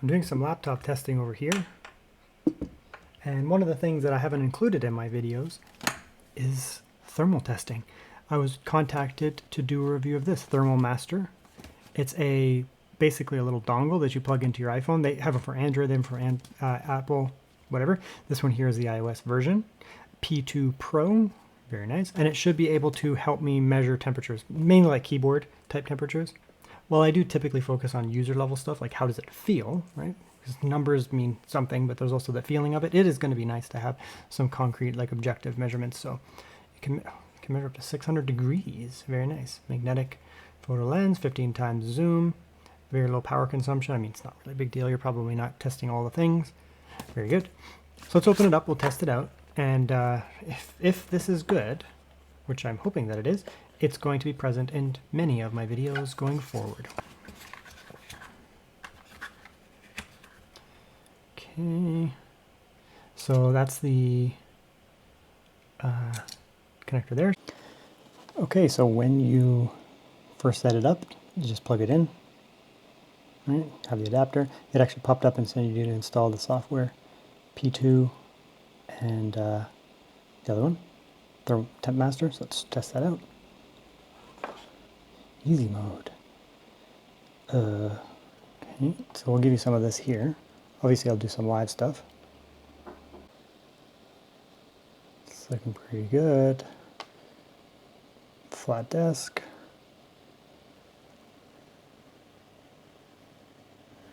I'm doing some laptop testing over here, and one of the things that I haven't included in my videos is thermal testing. I was contacted to do a review of this Thermal Master. It's basically a little dongle that you plug into your iPhone. They have it for Android, then for Apple, whatever. This one here is the iOS version. P2 Pro, very nice. And it should be able to help me measure temperatures, mainly like keyboard type temperatures. Well, I do typically focus on user level stuff, like how does it feel, right? Because numbers mean something, but there's also the feeling of it. It is going to be nice to have some concrete, like objective measurements. So you can measure up to 600 degrees. Very nice. Magnetic photo lens, 15 times zoom, very low power consumption. I mean, it's not really a big deal. You're probably not testing all the things. Very good. So let's open it up. We'll test it out. And if this is good, which I'm hoping that it is, it's going to be present in many of my videos going forward. Okay, so that's the connector there. Okay, so when you first set it up, you just plug it in, right? Have the adapter. It actually popped up and said you need to install the software, P2, and the other one, Thermal Temp Master. So let's test that out. Easy mode. Okay, so we'll give you some of this here. Obviously, I'll do some live stuff. It's looking pretty good. Flat desk.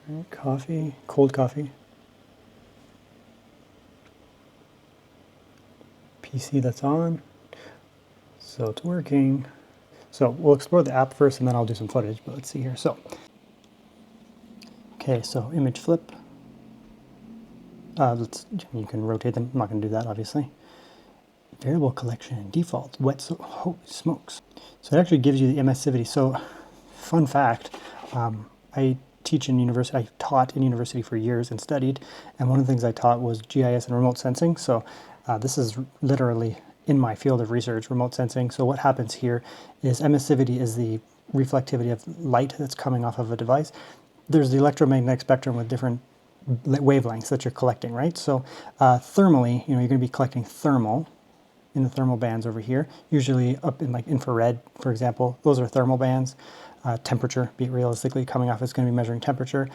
Right, coffee, cold coffee. PC that's on. So it's working. So we'll explore the app first and then I'll do some footage, but let's see here. So, okay, so image flip. You can rotate them. I'm not going to do that, obviously. Variable collection and default. Wet smokes. So it actually gives you the emissivity. So, fun fact, I teach in university. I taught in university for years and studied, and one of the things I taught was GIS and remote sensing. So this is literally in my field of research, remote sensing. So what happens here is emissivity is the reflectivity of light that's coming off of a device. There's the electromagnetic spectrum with different wavelengths that you're collecting, right? So thermally, you're going to be collecting thermal in the thermal bands over here, usually up in like infrared, for example. Those are thermal bands. Temperature, be realistically coming off, is going to be measuring temperature.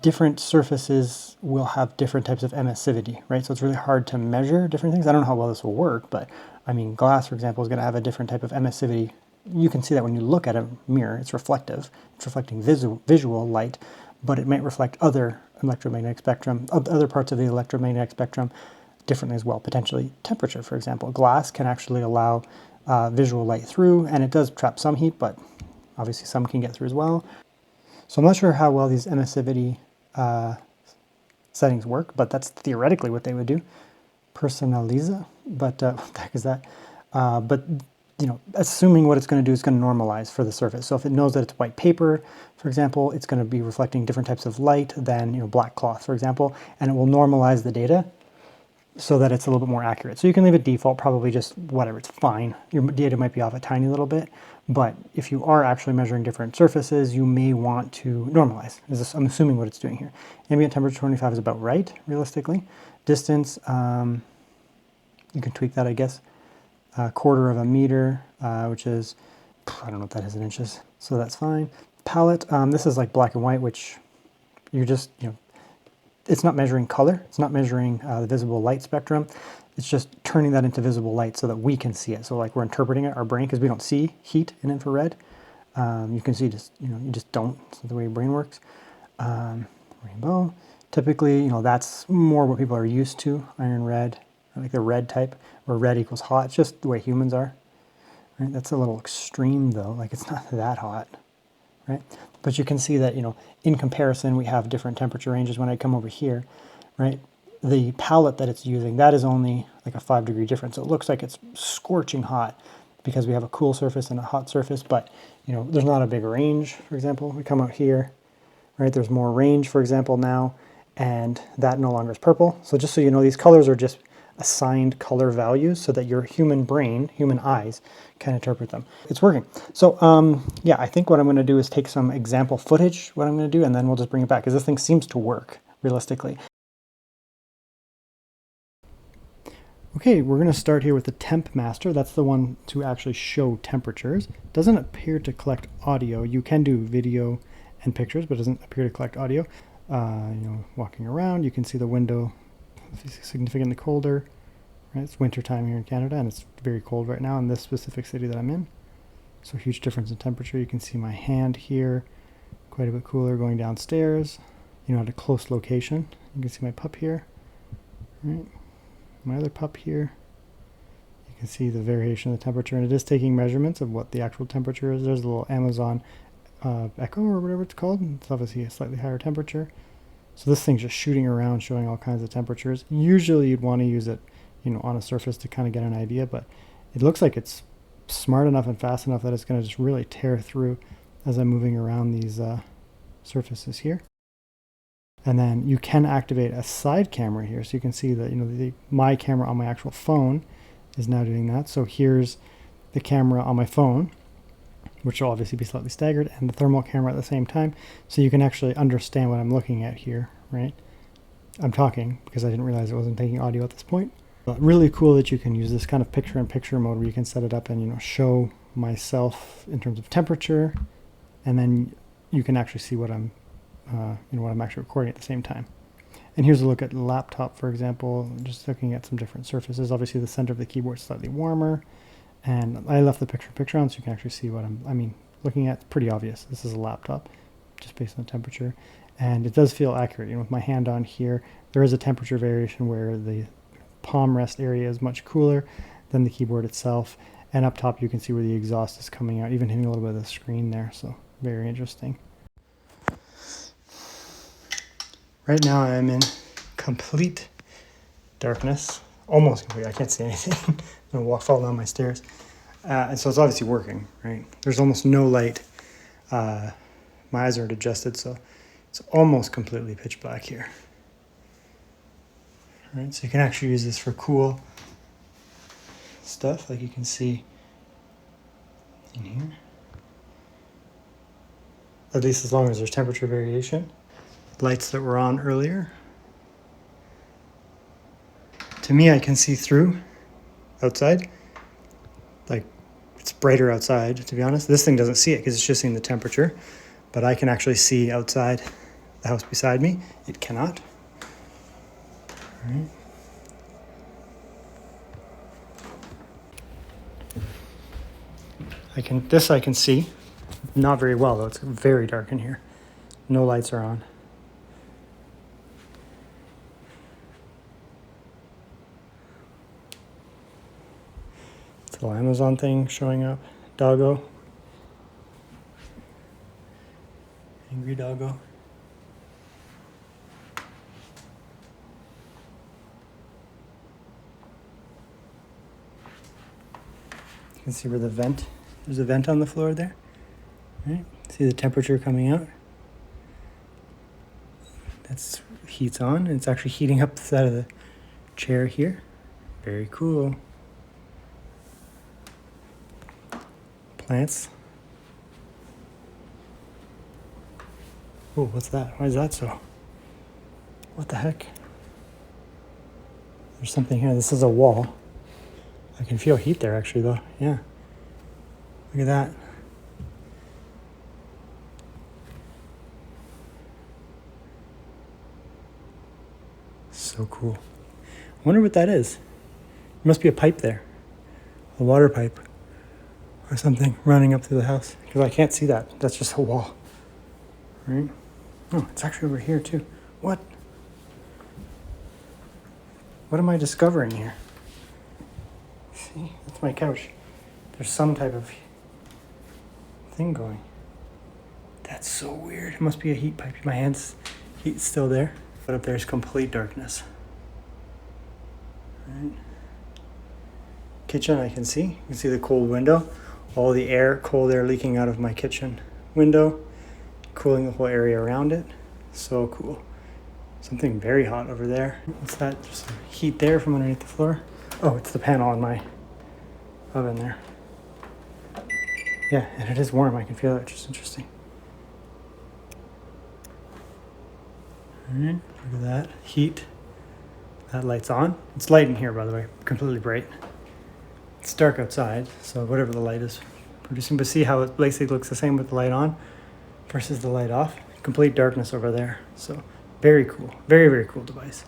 Different surfaces will have different types of emissivity, right? So it's really hard to measure different things. I don't know how well this will work, but I mean, glass, for example, is going to have a different type of emissivity. You can see that when you look at a mirror, it's reflective. It's reflecting visual light, but it might reflect other electromagnetic spectrum, other parts of the electromagnetic spectrum differently as well. Potentially temperature, for example. Glass can actually allow visual light through, and it does trap some heat, but obviously some can get through as well. So I'm not sure how well these emissivity settings work, but that's theoretically what they would do. Personaliza, but what the heck is that? But assuming what it's going to do is going to normalize for the surface. So if it knows that it's white paper, for example, it's going to be reflecting different types of light than black cloth, for example, and it will normalize the data so that it's a little bit more accurate. So you can leave it default, probably just whatever, it's fine. Your data might be off a tiny little bit, but if you are actually measuring different surfaces, you may want to normalize. I'm assuming what it's doing here. Ambient temperature 25 is about right, realistically. Distance, you can tweak that, I guess. 1/4 of a meter, which is, I don't know what that is in inches, so that's fine. Palette, this is like black and white, which you're just, it's not measuring color. It's not measuring the visible light spectrum. It's just turning that into visible light so that we can see it. So like we're interpreting it, our brain, because we don't see heat in infrared. You can see just, you just don't. That's the way your brain works. Rainbow. Typically, that's more what people are used to. Iron red, like the red type, where red equals hot. It's just the way humans are. Right? That's a little extreme though. Like it's not that hot. Right? But you can see that, in comparison, we have different temperature ranges. When I come over here, right, the palette that it's using, that is only like a 5-degree difference. So it looks like it's scorching hot because we have a cool surface and a hot surface, but, there's not a big range, for example. We come out here, right, there's more range, for example, now, and that no longer is purple. So just so you know, these colors are just assigned color values so that your human brain, human eyes, can interpret them. It's working. So yeah, I think what I'm going to do is take some example footage, what I'm going to do, and then we'll just bring it back, because this thing seems to work realistically. Okay, we're going to start here with the temp master. That's the one to actually show temperatures. It doesn't appear to collect audio. You can do video and pictures, but it doesn't appear to collect audio. Walking around, you can see the window significantly colder. Right? It's winter time here in Canada, and it's very cold right now in this specific city that I'm in. So huge difference in temperature. You can see my hand here, quite a bit cooler going downstairs. At a close location. You can see my pup here. Right? My other pup here. You can see the variation of the temperature, and it is taking measurements of what the actual temperature is. There's a little Amazon Echo or whatever it's called. It's obviously a slightly higher temperature. So this thing's just shooting around, showing all kinds of temperatures. Usually you'd want to use it, on a surface to kind of get an idea, but it looks like it's smart enough and fast enough that it's going to just really tear through as I'm moving around these surfaces here. And then you can activate a side camera here, so you can see that my camera on my actual phone is now doing that. So here's the camera on my phone, which will obviously be slightly staggered, and the thermal camera at the same time, so you can actually understand what I'm looking at here, right? I'm talking because I didn't realize it wasn't taking audio at this point. But really cool that you can use this kind of picture-in-picture mode where you can set it up and show myself in terms of temperature, and then you can actually see what I'm what I'm actually recording at the same time. And here's a look at the laptop, for example, just looking at some different surfaces. Obviously the center of the keyboard is slightly warmer, and I left the picture on so you can actually see what I'm looking at. It's pretty obvious. This is a laptop, just based on temperature. And it does feel accurate. With my hand on here, there is a temperature variation where the palm rest area is much cooler than the keyboard itself. And up top you can see where the exhaust is coming out, even hitting a little bit of the screen there. So very interesting. Right now I'm in complete darkness, almost complete. I can't see anything. I'm going to fall down my stairs. And so it's obviously working, right? There's almost no light. My eyes aren't adjusted, so it's almost completely pitch black here. All right, so you can actually use this for cool stuff, like you can see in here. At least as long as there's temperature variation. Lights that were on earlier. To me, I can see through outside. Like, it's brighter outside, to be honest. This thing doesn't see it because it's just seeing the temperature. But I can actually see outside the house beside me. It cannot. All right. I can see. Not very well, though. It's very dark in here. No lights are on. Little Amazon thing showing up. Doggo. Angry doggo. You can see where there's a vent on the floor there. Right? See the temperature coming out? That's heat's on, and it's actually heating up the side of the chair here. Very cool. Plants. Oh, what's that? Why is that so? What the heck? There's something here. This is a wall. I can feel heat there actually though. Yeah. Look at that. So cool. I wonder what that is. There must be a pipe there. A water pipe. Or something running up through the house, because I can't see that. That's just a wall. Right? Oh, it's actually over here too. What? What am I discovering here? See, that's my couch. There's some type of thing going. That's so weird. It must be a heat pipe. My hand's heat's still there, but up there's complete darkness. Right? Kitchen, I can see. You can see the cold window. All the cold air leaking out of my kitchen window, cooling the whole area around it. So cool. Something very hot over there. What's that? Just some heat there from underneath the floor. Oh, it's the panel on my oven there. Yeah, and it is warm. I can feel it, which is interesting. All right, look at that heat. That light's on. It's light in here, by the way, completely bright. It's dark outside, so whatever the light is producing. But see how it basically looks the same with the light on versus the light off. Complete darkness over there. So very cool. Very, very cool device.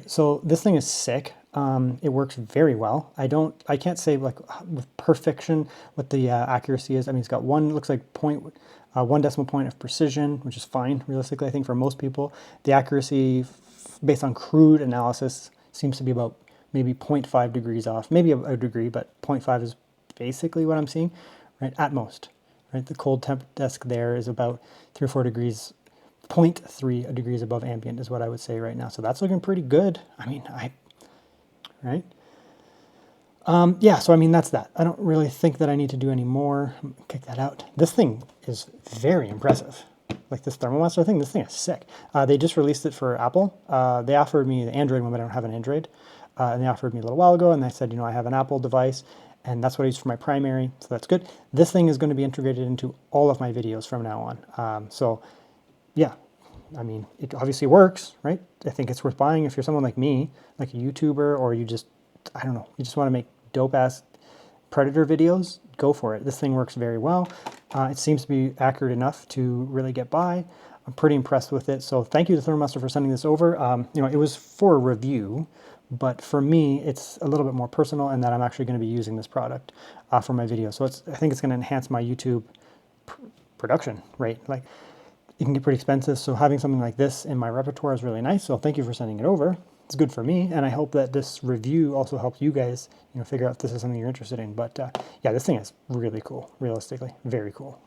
So this thing is sick. It works very well. I can't say like with perfection what the accuracy is. I mean, it's got looks like 1 decimal point of precision, which is fine, realistically, I think for most people. The accuracy based on crude analysis seems to be about maybe 0.5 degrees off, maybe a degree, but 0.5 is basically what I'm seeing, right, at most. Right, the cold temp desk there is about 3 or 4 degrees, 0.3 degrees above ambient is what I would say right now. So that's looking pretty good. I mean, right? Yeah, so I mean, that's that. I don't really think that I need to do any more. Kick that out. This thing is very impressive. Like this ThermoMaster thing, this thing is sick. They just released it for Apple. They offered me the Android one, but I don't have an Android. And they offered me a little while ago, and they said, you know, I have an Apple device, and that's what I use for my primary, so that's good. This thing is going to be integrated into all of my videos from now on. So yeah, I mean, it obviously works, right? I think it's worth buying if you're someone like me, like a YouTuber, or you just, I don't know, you just want to make dope-ass Predator videos, go for it. This thing works very well. It seems to be accurate enough to really get by. I'm pretty impressed with it. So thank you to ThermoMaster for sending this over. You know, it was for a review, but for me, it's a little bit more personal in that I'm actually going to be using this product for my video. So I think it's going to enhance my YouTube production rate. Like, it can get pretty expensive, so having something like this in my repertoire is really nice. So thank you for sending it over. It's good for me, and I hope that this review also helps you guys, you know, figure out if this is something you're interested in. But yeah, this thing is really cool. Realistically, very cool.